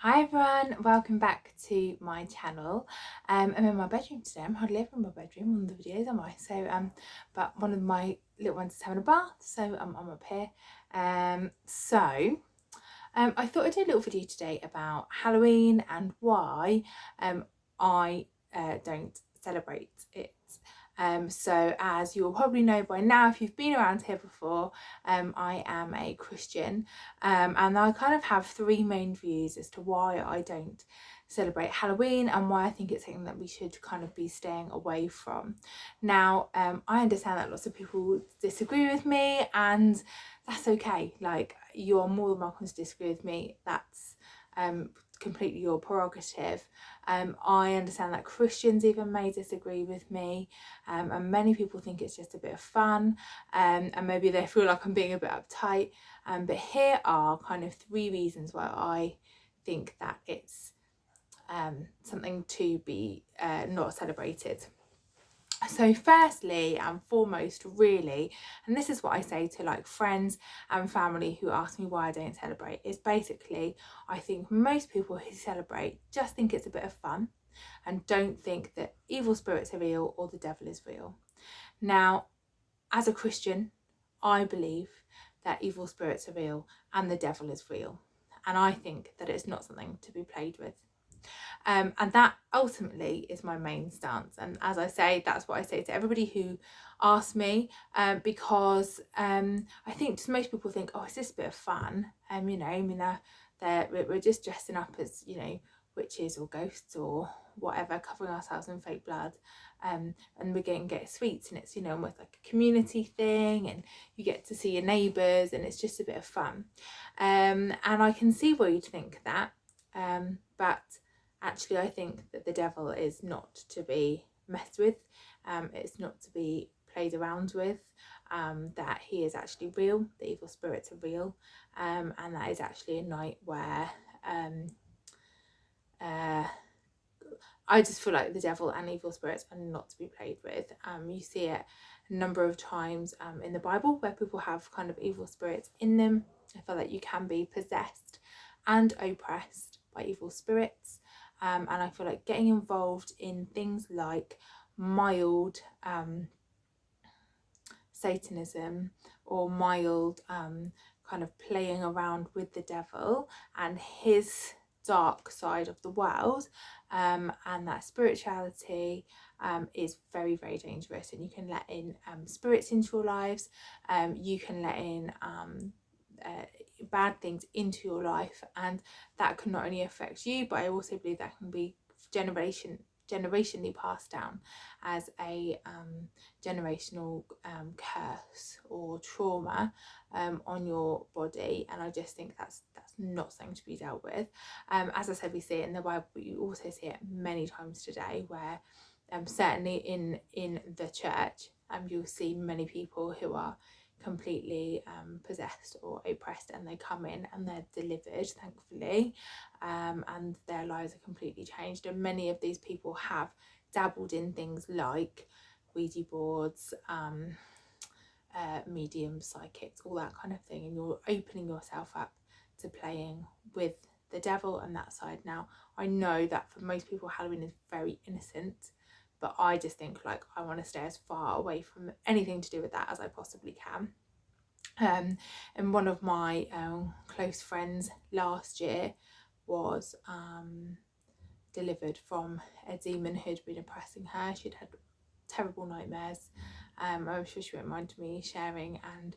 Hi everyone, welcome back to my channel. I'm in my bedroom today. I'm hardly ever in my bedroom on the videos, am I? But one of my little ones is having a bath, so I'm up here. I thought I'd do a little video today about Halloween and why I don't celebrate it. So as you will probably know by now, if you've been around here before, I am a Christian, and I kind of have three main views as to why I don't celebrate Halloween and why I think it's something that we should kind of be staying away from. Now, I understand that lots of people disagree with me, and that's okay. Like, you're more than welcome to disagree with me. That's completely your prerogative. I understand that Christians even may disagree with me, and many people think it's just a bit of fun, and maybe they feel like I'm being a bit uptight. But here are kind of three reasons why I think that it's something to be not celebrated. So firstly and foremost, really, and this is what I say to like friends and family who ask me why I don't celebrate, is basically I think most people who celebrate just think it's a bit of fun and don't think that evil spirits are real or the devil is real. Now, as a Christian, I believe that evil spirits are real and the devil is real, and I think that it's not something to be played with. And that ultimately is my main stance. And as I say, that's what I say to everybody who asks me, because I think just most people think, oh, it's just a bit of fun. We're just dressing up as, witches or ghosts or whatever, covering ourselves in fake blood. And we're going to get sweets, and it's, almost like a community thing, and you get to see your neighbours, and it's just a bit of fun. And I can see why you'd think that. But actually, I think that the devil is not to be messed with. It's not to be played around with. That he is actually real. The evil spirits are real, and that is actually a night where I just feel like the devil and evil spirits are not to be played with. You see it a number of times in the Bible where people have kind of evil spirits in them. I feel like you can be possessed and oppressed by evil spirits. And I feel like getting involved in things like mild Satanism or mild kind of playing around with the devil and his dark side of the world, and that spirituality is very, very dangerous, and you can let in spirits into your lives. You can let in bad things into your life, and that can not only affect you, but I also believe that can be generationally passed down as a generational curse or trauma on your body. And I just think that's not something to be dealt with. As I said, we see it in the Bible, but you also see it many times today where certainly in the church you'll see many people who are completely possessed or oppressed, and they come in and they're delivered, thankfully, and their lives are completely changed. And many of these people have dabbled in things like Ouija boards, mediums, psychics, all that kind of thing, and you're opening yourself up to playing with the devil and that side. Now, I know that for most people Halloween is very innocent, but I just think like I want to stay as far away from anything to do with that as I possibly can. And one of my close friends last year was delivered from a demon who'd been oppressing her. She'd had terrible nightmares. I'm sure she won't mind me sharing, and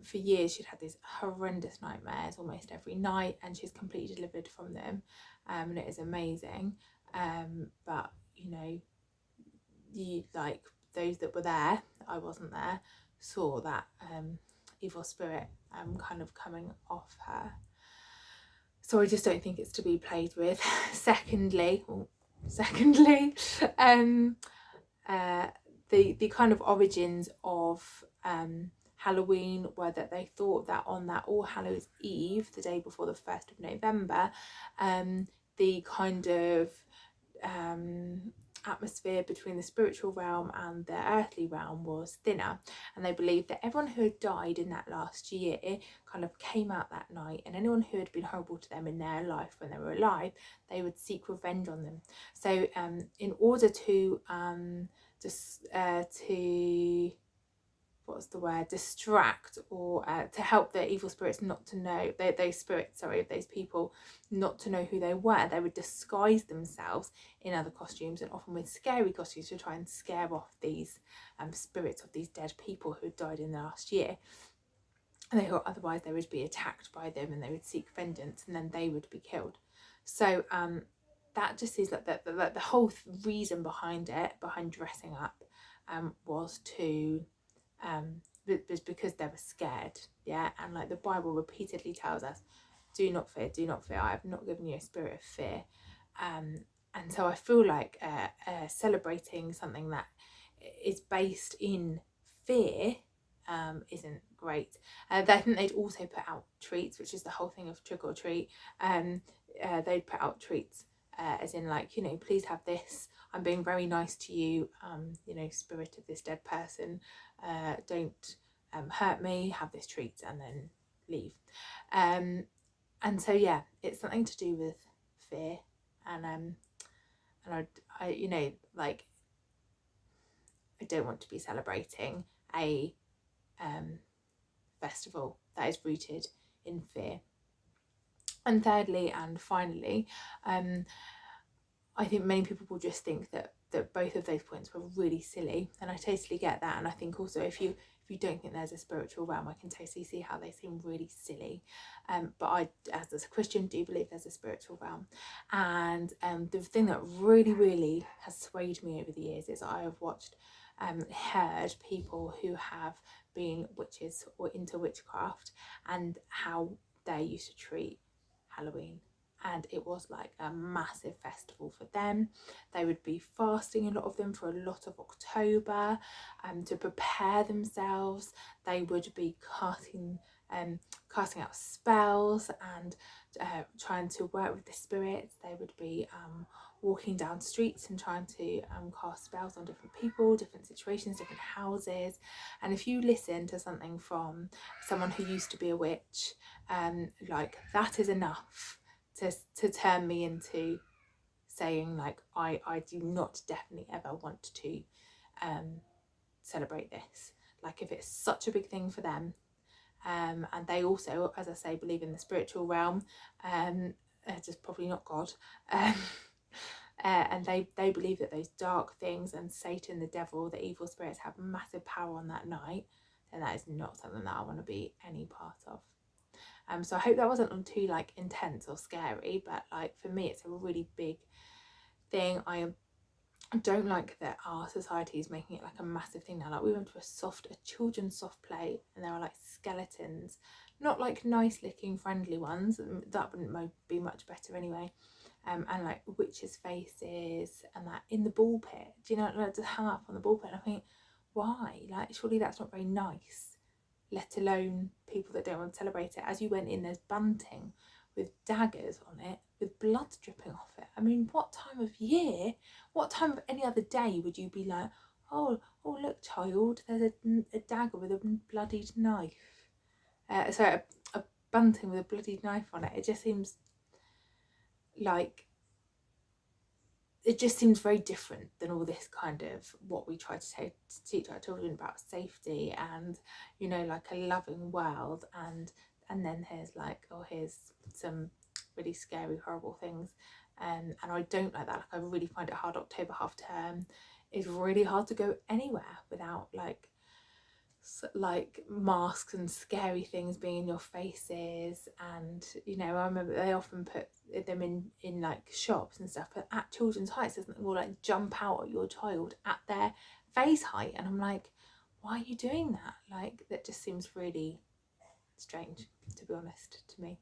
for years she'd had these horrendous nightmares almost every night, and she's completely delivered from them, and it is amazing. But you, like, those that were there, I wasn't there, saw that evil spirit kind of coming off her. So I just don't think it's to be played with. Secondly, the kind of origins of Halloween were that they thought that on that All Hallows Eve, the day before the 1st of November, the kind of atmosphere between the spiritual realm and the earthly realm was thinner, and they believed that everyone who had died in that last year kind of came out that night, and anyone who had been horrible to them in their life when they were alive, they would seek revenge on them. So in order to distract, or to help the evil spirits not to know, those people not to know who they were, they would disguise themselves in other costumes, and often with scary costumes, to try and scare off these spirits of these dead people who had died in the last year. And they thought otherwise they would be attacked by them and they would seek vengeance, and then they would be killed. So that just is like the whole reason behind dressing up was to was because they were scared. Yeah, and like the Bible repeatedly tells us, do not fear, I have not given you a spirit of fear. And so I feel like celebrating something that is based in fear isn't great. I think they'd also put out treats, which is the whole thing of trick or treat. They'd put out treats as in like, you know, please have this, I'm being very nice to you, you know, spirit of this dead person, don't hurt me, have this treat, and then leave. And so yeah, it's something to do with fear, and I you know, like, I don't want to be celebrating a festival that is rooted in fear. And thirdly and finally, I think many people will just think that both of those points were really silly, and I totally get that. And I think also if you don't think there's a spiritual realm, I can totally see how they seem really silly. But I, as a Christian, do believe there's a spiritual realm. And the thing that really has swayed me over the years is I have watched, heard people who have been witches or into witchcraft, and how they used to treat Halloween. And it was like a massive festival for them. They would be fasting, a lot of them, for a lot of October to prepare themselves. They would be casting out spells and trying to work with the spirits. They would be walking down streets and trying to cast spells on different people, different situations, different houses. And if you listen to something from someone who used to be a witch, like, that is enough to turn me into saying, like, I do not definitely ever want to celebrate this. Like, if it's such a big thing for them, and they also, as I say, believe in the spiritual realm, just probably not God, and they believe that those dark things and Satan, the devil, the evil spirits have massive power on that night, then that is not something that I want to be any part of. So I hope that wasn't too like intense or scary, but like for me it's a really big thing. I don't like that our society is making it like a massive thing now. Like, we went to a children's soft play, and there were like skeletons, not like nice looking friendly ones, that wouldn't be much better anyway, and like witches' faces, and that in the ball pit, do you know, like, just hung up on the ball pit. And I think, why? Like, surely that's not very nice, let alone people that don't want to celebrate it. As you went in, there's bunting with daggers on it, with blood dripping off it. I mean, what time of year, what time of any other day would you be like, oh look, child, there's a dagger with a bloodied knife, sorry, a bunting with a bloodied knife on it. It just seems like, it just seems very different than all this kind of what we try to teach our children about safety and, you know, like a loving world, and then here's like, oh, here's some really scary, horrible things, and I don't like that. Like, I really find it hard. October half term is really hard to go anywhere without like masks and scary things being in your faces. And, you know, I remember they often put them in like shops and stuff, but at children's heights, doesn't will like jump out at your child at their face height, and I'm like, why are you doing that? Like, that just seems really strange, to be honest, to me.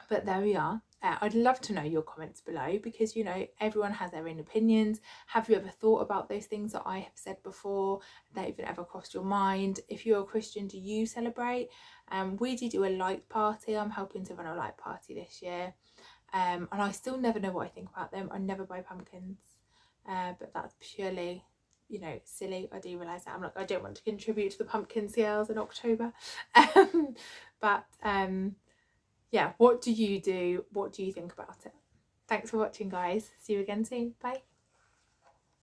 But there we are. I'd love to know your comments below, because, you know, everyone has their own opinions. Have you ever thought about those things that I have said before, that even ever crossed your mind? If you're a Christian, do you celebrate? We do a light party. I'm helping to run a light party this year. and I still never know what I think about them. I never buy pumpkins, but that's purely, you know, silly. I do realise that. I'm like, I don't want to contribute to the pumpkin sales in October. But yeah, what do you do? What do you think about it? Thanks for watching, guys. See you again soon. Bye.